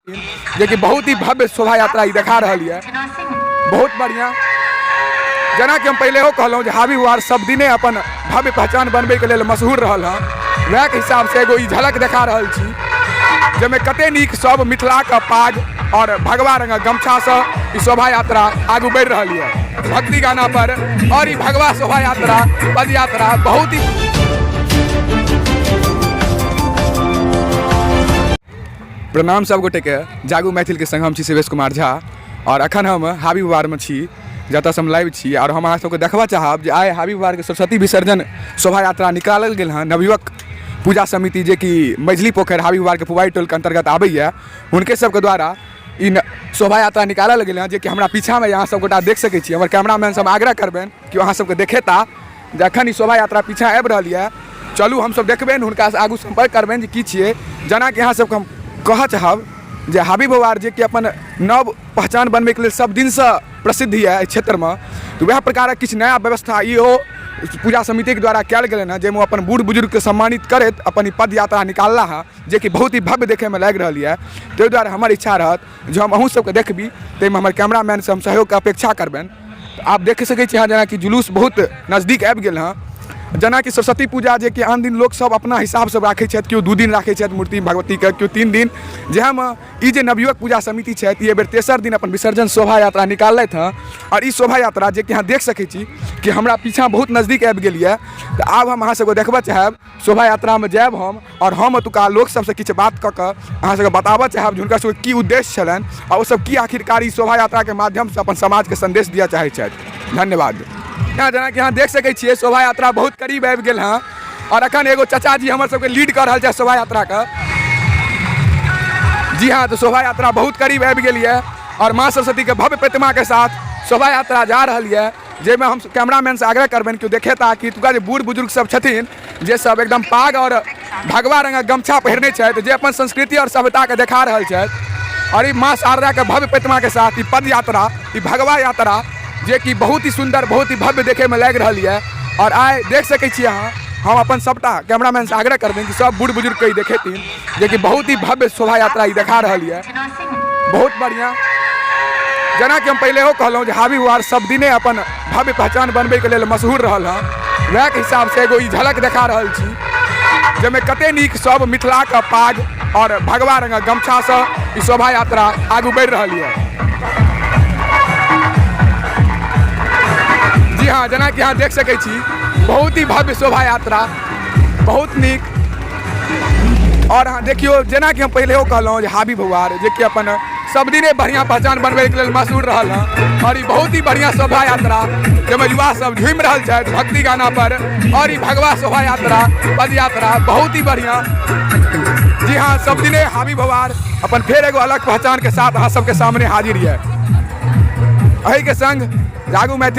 जे कि बहुत ही भव्य शोभा यात्रा देखा रही है, बहुत बढ़िया। जना कि हम पहले कहलूँ हावी वार सब दिने अपन भव्य पहचान बनबे के लिए मशहूर रहल है, वह के हिसाब से एगो झलक देखा रहा छी, जैमें कते नीक सब मिथिला का पाग और भगवा रंग गमछा से शोभा यात्रा आगू बढ़ रही है भक्ति गाना पर। और भगवा शोभा यात्रा पद यात्रा बहुत ही प्रणाम सब गोटे के। जागू मैथिल के संग हम छी शिवेश कुमार झा और अखन हम हावी वार में छी, जतऽ से हम लाइव छी। और हम अहाँ सबके देखबा चाहब जे आइ हावी वार के सरस्वती विसर्जन शोभा यात्रा निकालल गेल हँ नवयुवक पूजा समिति, जे कि मझली पोखर हावी वार के पुवाई टोल के अंतर्गत आबैया, हुनके सबके द्वारा इन शोभा यात्रा निकालल गेल हँ, जे कि हमरा पीछा में यहाँ सब गोटा देख सकै छी। हमर कैमरामैन सब आग्रह करबेन कि अहाँ सबके देखेता जे अखन ई शोभा यात्रा पीछा आबि रहल है। चलू हम सब देखबेन, हुनका से आगू संपर्क करबेन जे की छियै। जना कि अहाँ सबके हम कह चाहब जे हावी वार जे कि अपन नव पहचान बनबे के लिए सब दिन से प्रसिद्ध है इस क्षेत्र में, तो वह प्रकार किछु नया व्यवस्था इहो पूजा समिति के द्वारा कल गए हैं, जैमें अपन बूढ़ बुजुर्ग के सम्मानित करत अपन पद यात्रा निकालला है, जे कि बहुत ही भव्य देखे में लग रही है। ताहि द्वारे हमर इच्छा रहत जो हम अहूँ सबके देखबी, ताहिमे हमर कैमरामैन से हम सहयोग के अपेक्षा करबेन। आप देख सकै छी जना कि जुलूस बहुत नजदीक आबि गेल हँ। जना कि सरस्वती पूजा जे कि आन दिन लोग सब अपना हिसाब से राखै छथि, केओ 2 दिन राखै छथि मूर्ति भगवती के, केओ 3 दिन, जहाँ ई जे नवयुवक पूजा समिति छथि ई बेर तेसर दिन अपन विसर्जन शोभा यात्रा निकाललथि हँ। और ई शोभा यात्रा जे कि अहाँ देख सकै छी कि हमरा पीछा बहुत नजदीक आबि गेल है। तो आब हम अहाँ सबके देखबऽ चाहब शोभा यात्रा में जायब हम, और हम एतुका लोक सबसे किछु बात कऽ कऽ अहाँ सबके बताबऽ चाहब जे हुनका सबके की उद्देश्य छलनि और ओ सब की आखिरकार ई शोभा यात्रा के माध्यम से अपन समाज के संदेश दिया चाहै छथि। धन्यवाद। यहाँ जना कि यहाँ देख सकै छियै शोभा यात्रा बहुत करीब आबि गेल हँ, और अखन एगो चाचा जी हमर सबके लीड कर रहल छै शोभा यात्रा का। जी हाँ, तो शोभा यात्रा बहुत करीब आबि गेल है और माँ सरस्वती के भव्य प्रतिमा के साथ शोभा यात्रा जा रही है, जैमें हम कैमरामैन से आग्रह करबेन कि देखेता कि तुका जे बूढ़ बुजुर्ग सब छथिन जे सब एकदम पाग और भगवा रंग गमछा पहिरने छथि, जे अपन संस्कृति और सभ्यता के देखा रहल छथि। और ई माँ शारदा के भव्य प्रतिमा के साथ ई पद यात्रा, ई भगवा यात्रा जे कि बहुत ही सुंदर बहुत ही भव्य देखे में लग रही है। और आइ देख सकै छी अहाँ, हम अपन सबटा कैमरामैन से आग्रह करबेन कि सब बूढ़ बुजुर्ग के देखेथिन, जे कि बहुत ही भव्य शोभा यात्रा देखा रही है, बहुत बढ़िया। जना कि हम पहले कहलूँ हावी वार सब दिने अपन भव्य पहचान बनबे के लिए मशहूर रहल है, वह के हिसाब से एगो झलक देखा रहा छी, जैमें कते नीक सब मिथिला का पाग और भगवा रंग गमछा से शोभा यात्रा आगू बढ़ रही है। जी हाँ, जना कि यहाँ देख सकै छी बहुत ही भव्य शोभा यात्रा, बहुत नीक। और हाँ देखियो, जना कि हम पहले कहलूँ हावी वार जे कि अपन सब दिने बढ़िया पहचान बनबे के लिए मशहूर रहल है, और बहुत ही बढ़िया शोभा यात्रा जैमें युवा सब झूम रहा है भक्ति गाना पर। और भगवा शोभा यात्रा पद यात्रा बहुत ही बढ़िया। जी हाँ, सब दिने हावी वार अपन फिर एगो अलग पहचान के साथ अहाँ सबके सामने हाजिर है। अही के संग जागू मैथिल